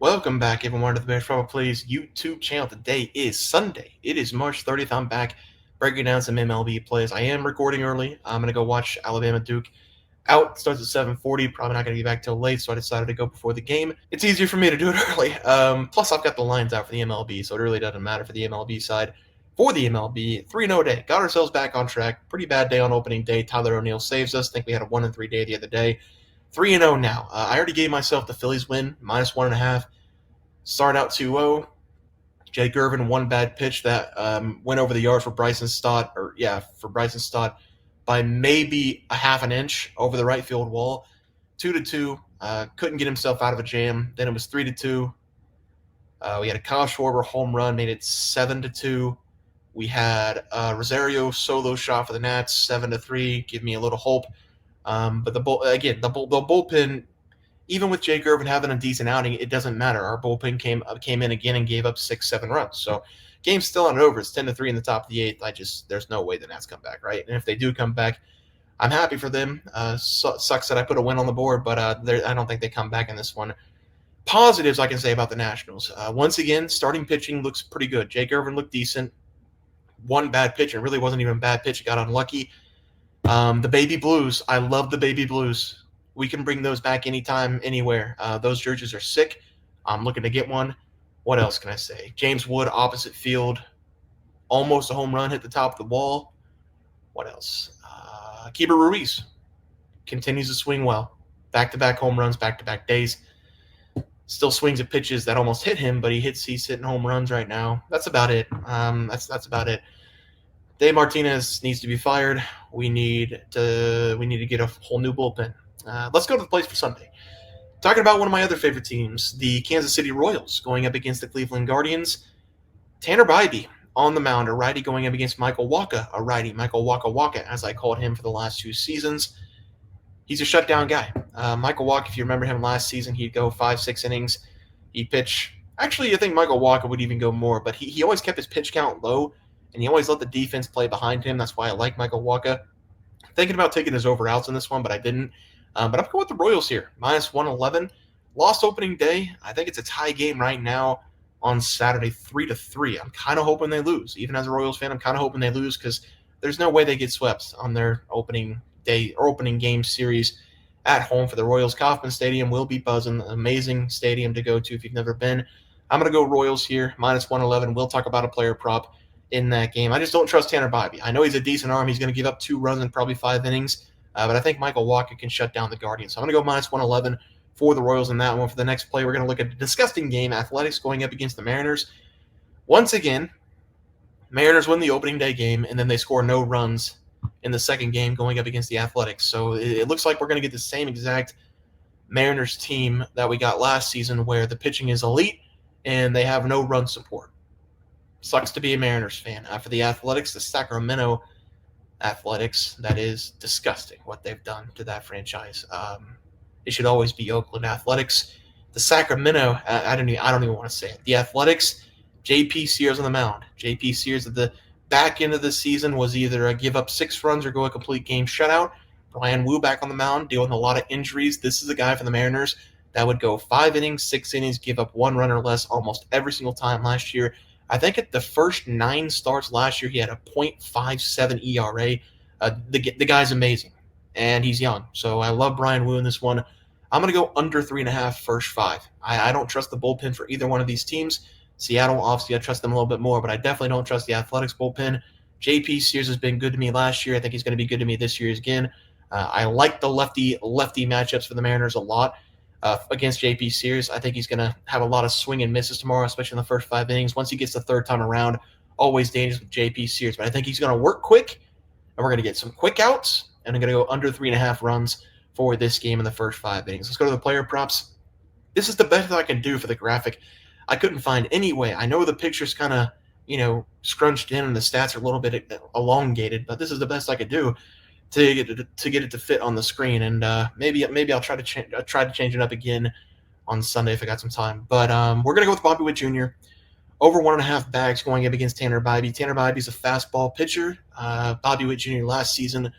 Welcome back, everyone, to the Bears Probably Plays YouTube channel. Today is Sunday. It is March 30th. I'm back breaking down some MLB plays. I am recording early. I'm going to go watch Alabama Duke. Out starts at 7:40. Probably not going to be back till late, so I decided to go before the game. It's easier for me to do it early. Plus, I've got the lines out for the MLB, so it really doesn't matter for the MLB side. For the MLB, 3-0 day. Got ourselves back on track. Pretty bad day on opening day. Tyler O'Neill saves us. I think we had a 1-3 day the other day. 3-0 now. I already gave myself the Phillies win, -1.5. Start out 2-0. Jake Irvin, one bad pitch that went over the yard for Bryson Stott, by maybe a half an inch over the right field wall. 2-2. Couldn't get himself out of a jam. Then it was 3-2. We had a Kyle Schwarber home run, made it 7-2. We had Rosario solo shot for the Nats, 7-3. Give me a little hope. But the bullpen, even with Jake Irvin having a decent outing, it doesn't matter. Our bullpen came in again and gave up 6-7 runs. So game's still not over. It's 10-3 in the top of the eighth. There's no way the Nats come back, right? And if they do come back, I'm happy for them. Sucks that I put a win on the board, but I don't think they come back in this one. Positives I can say about the Nationals. Once again, starting pitching looks pretty good. Jake Irvin looked decent. One bad pitch. It really wasn't even a bad pitch. It got unlucky. The Baby Blues. I love the Baby Blues. We can bring those back anytime, anywhere. Those jerseys are sick. I'm looking to get one. What else can I say? James Wood, opposite field. Almost a home run, hit the top of the wall. What else? Keeper Ruiz continues to swing well. Back-to-back home runs, back-to-back days. Still swings at pitches that almost hit him, but he's hitting home runs right now. That's about it. That's about it. Dave Martinez needs to be fired. We need to get a whole new bullpen. Let's go to the plays for Sunday. Talking about one of my other favorite teams, the Kansas City Royals, going up against the Cleveland Guardians. Tanner Bybee on the mound, a righty, going up against Michael Wacha, a righty. Michael Wacha, as I called him for the last 2 seasons. He's a shutdown guy. Michael Wacha, if you remember him last season, he'd go 5-6 innings. He'd pitch. Actually, I think Michael Wacha would even go more, but he always kept his pitch count low, and he always let the defense play behind him. That's why I like Michael Wacha. Thinking about taking his over outs in this one, but I didn't. But I'm going with the Royals here, -111. Lost opening day. I think it's a tie game right now on Saturday, 3-3. I'm kind of hoping they lose. Even as a Royals fan, I'm kind of hoping they lose because there's no way they get swept on their opening day or opening game series at home for the Royals. Kauffman Stadium will be buzzing. Amazing stadium to go to if you've never been. I'm going to go Royals here, -111. We'll talk about a player prop in that game. I just don't trust Tanner Bybee. I know he's a decent arm. He's going to give up 2 runs in probably 5 innings. But I think Michael Wacha can shut down the Guardians. So I'm going to go -111 for the Royals in that one. For the next play, we're going to look at a disgusting game. Athletics going up against the Mariners. Once again, Mariners win the opening day game, and then they score no runs in the second game going up against the Athletics. So it looks like we're going to get the same exact Mariners team that we got last season where the pitching is elite and they have no run support. Sucks to be a Mariners fan. For the Athletics, the Sacramento Athletics, that is disgusting what they've done to that franchise. It should always be Oakland Athletics. The Sacramento, I don't even want to say it. The Athletics, J.P. Sears on the mound. J.P. Sears at the back end of the season was either give up 6 runs or go a complete game shutout. Brian Wu back on the mound, dealing with a lot of injuries. This is a guy for the Mariners that would go 5 innings, 6 innings, give up 1 run or less almost every single time last year. I think at the first 9 starts last year, he had a .57 ERA. The guy's amazing, and he's young. So I love Brian Wu in this one. I'm going to go under 3.5 first 5. I don't trust the bullpen for either one of these teams. Seattle, obviously, I trust them a little bit more, but I definitely don't trust the Athletics bullpen. J.P. Sears has been good to me last year. I think he's going to be good to me this year again. I like the lefty matchups for the Mariners a lot. Against J.P. Sears, I think he's going to have a lot of swing and misses tomorrow, especially in the first 5 innings. Once he gets the third time around, always dangerous with J.P. Sears. But I think he's going to work quick, and we're going to get some quick outs, and I'm going to go under 3.5 runs for this game in the first 5 innings. Let's go to the player props. This is the best I can do for the graphic. I couldn't find any way. I know the picture's kind of, scrunched in and the stats are a little bit elongated, but this is the best I could do to get it to fit on the screen, and maybe I'll try to change it up again on Sunday if I got some time. But we're gonna go with Bobby Witt Jr. Over 1.5 bags going up against Tanner Bybee. Tanner Bybee's a fastball pitcher. Bobby Witt Jr. last season,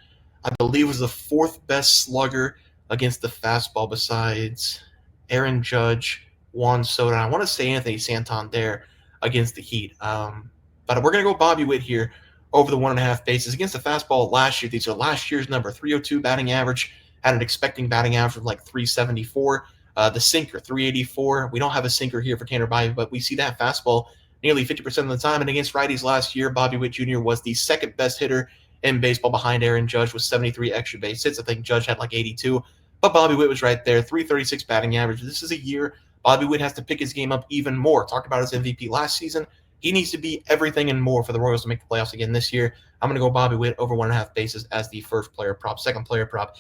I believe, was the 4th best slugger against the fastball besides Aaron Judge, Juan Soto. I want to say Anthony Santander against the Heat. But we're going to go Bobby Witt here over the 1.5 bases against the fastball last year. These are last year's number, 302 batting average, had an expecting batting average of like 374. The sinker, 384. We don't have a sinker here for Tanner Bybee, but we see that fastball nearly 50% of the time. And against righties last year, Bobby Witt Jr. was the second best hitter in baseball behind Aaron Judge with 73 extra base hits. I think Judge had like 82. But Bobby Witt was right there, 336 batting average. This is a year Bobby Witt has to pick his game up even more. Talked about his MVP last season. He needs to be everything and more for the Royals to make the playoffs again this year. I'm going to go Bobby Witt over 1.5 bases as the first player prop. Second player prop,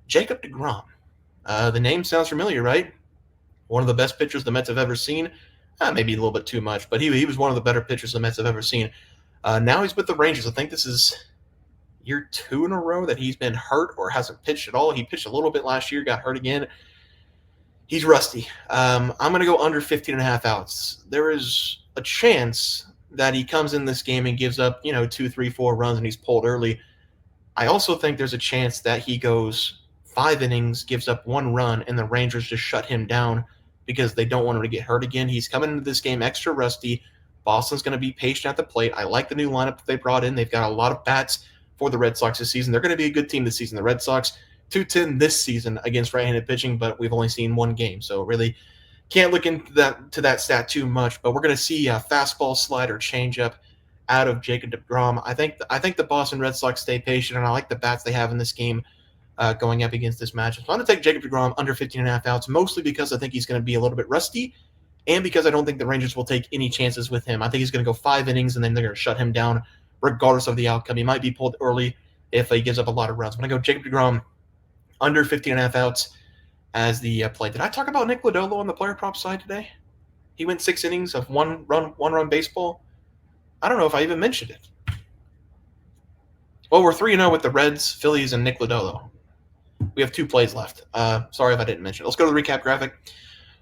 Jacob deGrom. The name sounds familiar, right? One of the best pitchers the Mets have ever seen. Maybe a little bit too much, but he was one of the better pitchers the Mets have ever seen. Now he's with the Rangers. I think this is year 2 in a row that he's been hurt or hasn't pitched at all. He pitched a little bit last year, got hurt again. He's rusty. I'm going to go under 15.5 outs. There is a chance that he comes in this game and gives up, 2, 3, 4 runs and he's pulled early. I also think there's a chance that he goes 5 innings, gives up 1 run, and the Rangers just shut him down because they don't want him to get hurt again. He's coming into this game extra rusty. Boston's going to be patient at the plate. I like the new lineup that they brought in. They've got a lot of bats for the Red Sox this season. They're going to be a good team this season. The Red Sox, 210 this season against right-handed pitching, but we've only seen 1 game, so really can't look into that stat too much. But we're going to see a fastball, slider, changeup out of Jacob deGrom. I think the Boston Red Sox stay patient, and I like the bats they have in this game going up against this matchup. So I'm going to take Jacob deGrom under 15.5 outs, mostly because I think he's going to be a little bit rusty, and because I don't think the Rangers will take any chances with him. I think he's going to go 5 innings, and then they're going to shut him down regardless of the outcome. He might be pulled early if he gives up a lot of runs. I'm going to go Jacob deGrom under 15.5 outs as the play. Did I talk about Nick Lodolo on the player prop side today? He went 6 innings of one run baseball. I don't know if I even mentioned it. Well, we're 3-0 with the Reds, Phillies, and Nick Lodolo. We have 2 plays left. Sorry if I didn't mention it. Let's go to the recap graphic.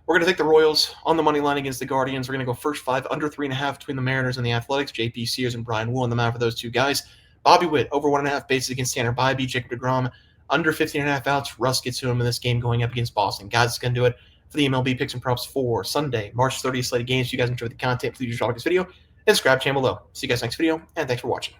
We're going to take the Royals on the money line against the Guardians. We're going to go first 5 under 3.5 between the Mariners and the Athletics. JP Sears and Brian Wu on the mound for those 2 guys. Bobby Witt over 1.5 bases against Tanner Bybee. Jacob deGrom under 15.5 outs. Russ gets to him in this game going up against Boston. Guys, it's going to do it for the MLB picks and props for Sunday, March 30th slated games. If you guys enjoyed the content, please drop this video and subscribe channel below. See you guys next video, and thanks for watching.